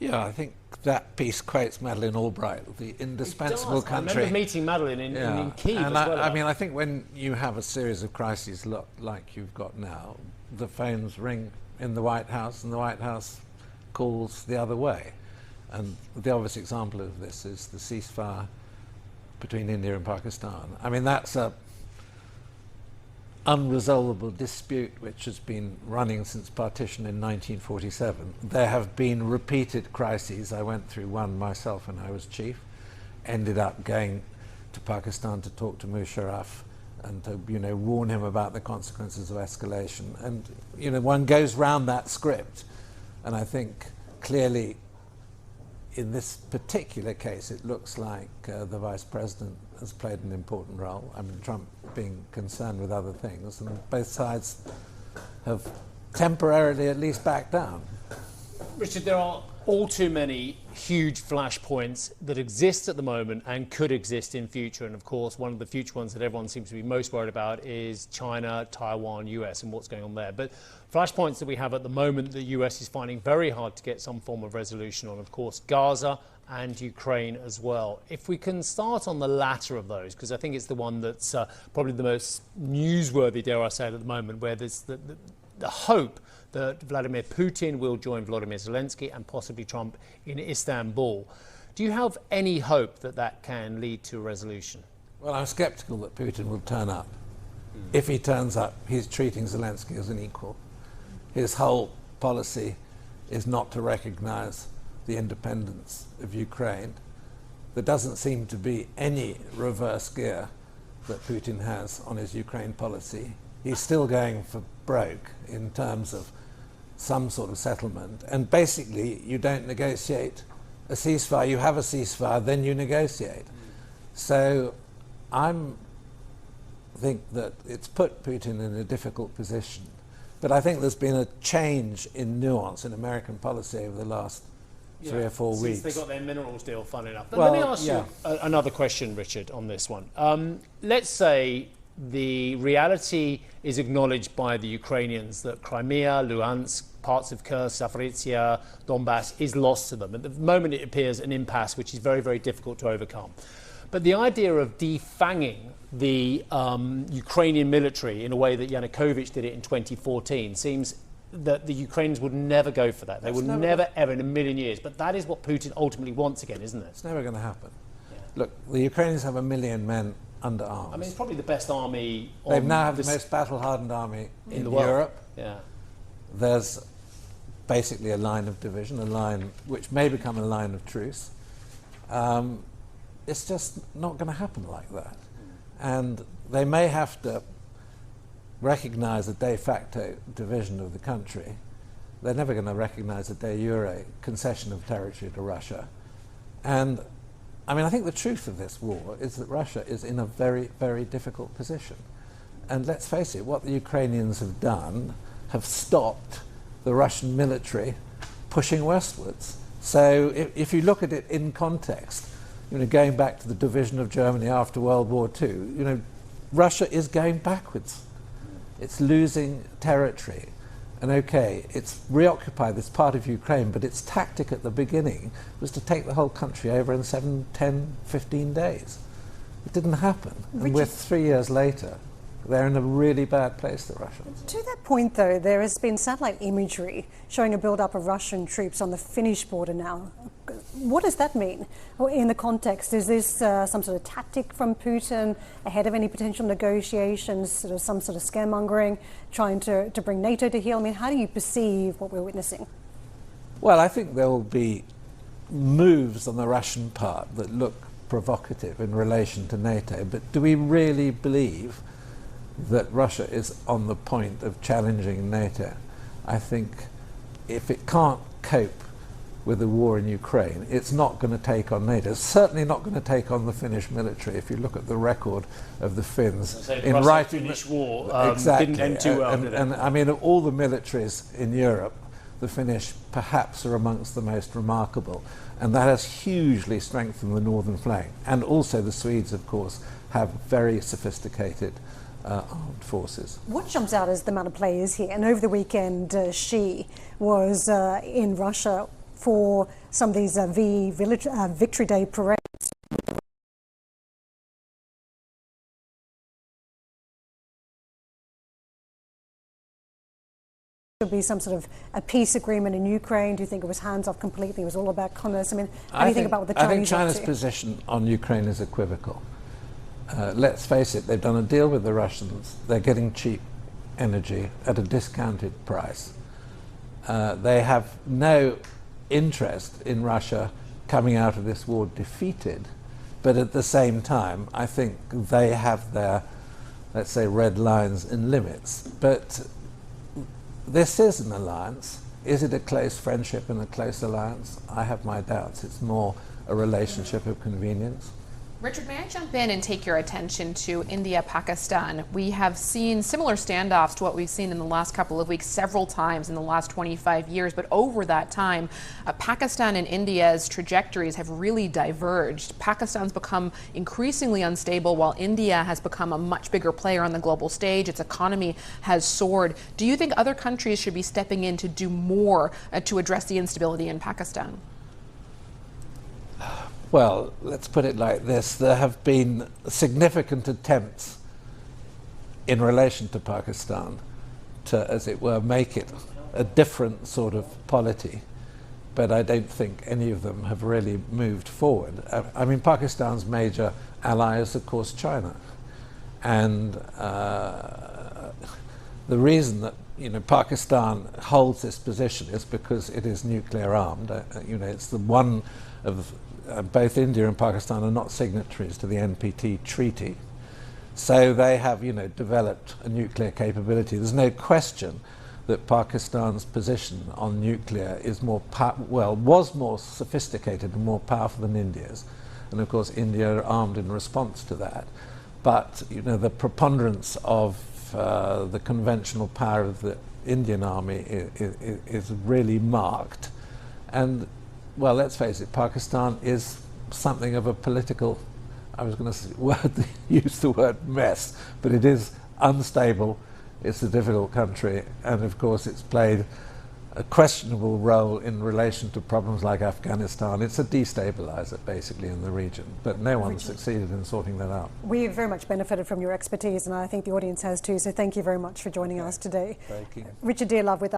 Yeah, I think that piece quotes Madeleine Albright, the indispensable country. I remember meeting Madeleine in Kyiv and as well. I mean, I think when you have a series of crises like you've got now, the phones ring in the White House and the White House calls the other way. And the obvious example of this is the ceasefire between India and Pakistan. I mean, that's a unresolvable dispute which has been running since partition in 1947. There have been repeated crises. I went through one myself when I was chief, ended up going to Pakistan to talk to Musharraf and to, warn him about the consequences of escalation. And, one goes round that script. And I think clearly in this particular case, it looks like the Vice President has played an important role. I mean, Trump being concerned with other things, and both sides have temporarily at least backed down. Richard, there are all too many huge flashpoints that exist at the moment and could exist in future. And of course, one of the future ones that everyone seems to be most worried about is China, Taiwan, US, and what's going on there. But flashpoints that we have at the moment, the US is finding very hard to get some form of resolution on, of course, Gaza and Ukraine as well. If we can start on the latter of those, because I think it's the one that's probably the most newsworthy, dare I say it, at the moment, where there's the hope that Vladimir Putin will join Volodymyr Zelensky and possibly Trump in Istanbul. Do you have any hope that that can lead to a resolution? Well, I'm sceptical that Putin will turn up. If he turns up, he's treating Zelensky as an equal. His whole policy is not to recognize the independence of Ukraine. There doesn't seem to be any reverse gear that Putin has on his Ukraine policy. He's still going for broke in terms of some sort of settlement. And basically, you don't negotiate a ceasefire. You have a ceasefire, then you negotiate. So I think that it's put Putin in a difficult position. But I think there's been a change in nuance in American policy over the last 3 or 4 weeks. Since they got their minerals deal, fun enough. But let me ask you another question, Richard, on this one. Let's say the reality is acknowledged by the Ukrainians that Crimea, Luhansk, parts of Kursk, Zaporizhzhia, Donbass is lost to them. At the moment, it appears an impasse, which is very, very difficult to overcome. But the idea of defanging the Ukrainian military in a way that Yanukovych did it in 2014 seems that the Ukrainians would never go for that. They would never, ever in a million years. But that is what Putin ultimately wants again, isn't it? It's never going to happen. Yeah. Look, the Ukrainians have 1 million men under arms. I mean, it's probably the best army. They now have the most battle-hardened army in Europe. Yeah. There's basically a line of division, a line which may become a line of truce. It's just not going to happen like that. And they may have to recognize a de facto division of the country. They're never going to recognize a de jure concession of territory to Russia. And I mean, I think the truth of this war is that Russia is in a very, very difficult position. And let's face it, what the Ukrainians have done have stopped the Russian military pushing westwards. So if you look at it in context, going back to the division of Germany after World War II, Russia is going backwards. It's losing territory. And okay, it's reoccupied this part of Ukraine, but its tactic at the beginning was to take the whole country over in 7, 10, 15 days. It didn't happen. And we're 3 years later. They're in a really bad place, the Russians. To that point, though, there has been satellite imagery showing a build-up of Russian troops on the Finnish border now. What does that mean in the context? Is this some sort of tactic from Putin ahead of any potential negotiations, sort of some sort of scaremongering, trying to bring NATO to heel? I mean, how do you perceive what we're witnessing? Well, I think there will be moves on the Russian part that look provocative in relation to NATO, but do we really believe that Russia is on the point of challenging NATO? I think if it can't cope with the war in Ukraine, it's not going to take on NATO. It's certainly not going to take on the Finnish military. If you look at the record of the Finns in writing the Finnish war, exactly, didn't end too well, did it? And I mean, of all the militaries in Europe, the Finnish perhaps are amongst the most remarkable, and that has hugely strengthened the northern flank. And also the Swedes, of course, have very sophisticated armed forces. What jumps out is the amount of players here, and over the weekend Xi was in Russia for some of these Victory Day parades. Be some sort of a peace agreement in Ukraine? Do you think it was hands off completely? It was all about commerce? I mean, how do you think about what the Chinese I think China's position on Ukraine is equivocal. Let's face it, they've done a deal with the Russians. They're getting cheap energy at a discounted price. They have no interest in Russia coming out of this war defeated, but at the same time, I think they have their, let's say, red lines and limits. But this is an alliance. Is it a close friendship and a close alliance? I have my doubts. It's more a relationship of convenience. Richard, may I jump in and take your attention to India, Pakistan? We have seen similar standoffs to what we've seen in the last couple of weeks several times in the last 25 years, but over that time, Pakistan and India's trajectories have really diverged. Pakistan's become increasingly unstable while India has become a much bigger player on the global stage. Its economy has soared. Do you think other countries should be stepping in to do more to address the instability in Pakistan? Well, let's put it like this. There have been significant attempts in relation to Pakistan to, as it were, make it a different sort of polity, but I don't think any of them have really moved forward. I mean, Pakistan's major ally is, of course, China. And the reason that Pakistan holds this position is because it is nuclear armed. It's the one of both India and Pakistan are not signatories to the NPT treaty. So they have, developed a nuclear capability. There's no question that Pakistan's position on nuclear is was more sophisticated and more powerful than India's. And of course, India are armed in response to that. But, the preponderance of the conventional power of the Indian army is really marked. And well, let's face it, Pakistan is something of a political, I was going to use the word mess, but it is unstable, it's a difficult country, and of course it's played a questionable role in relation to problems like Afghanistan. It's a destabilizer, basically, in the region, but no one's succeeded in sorting that out. We very much benefited from your expertise, and I think the audience has too, so thank you very much for joining us today. Thank you. Richard Dearlove with us.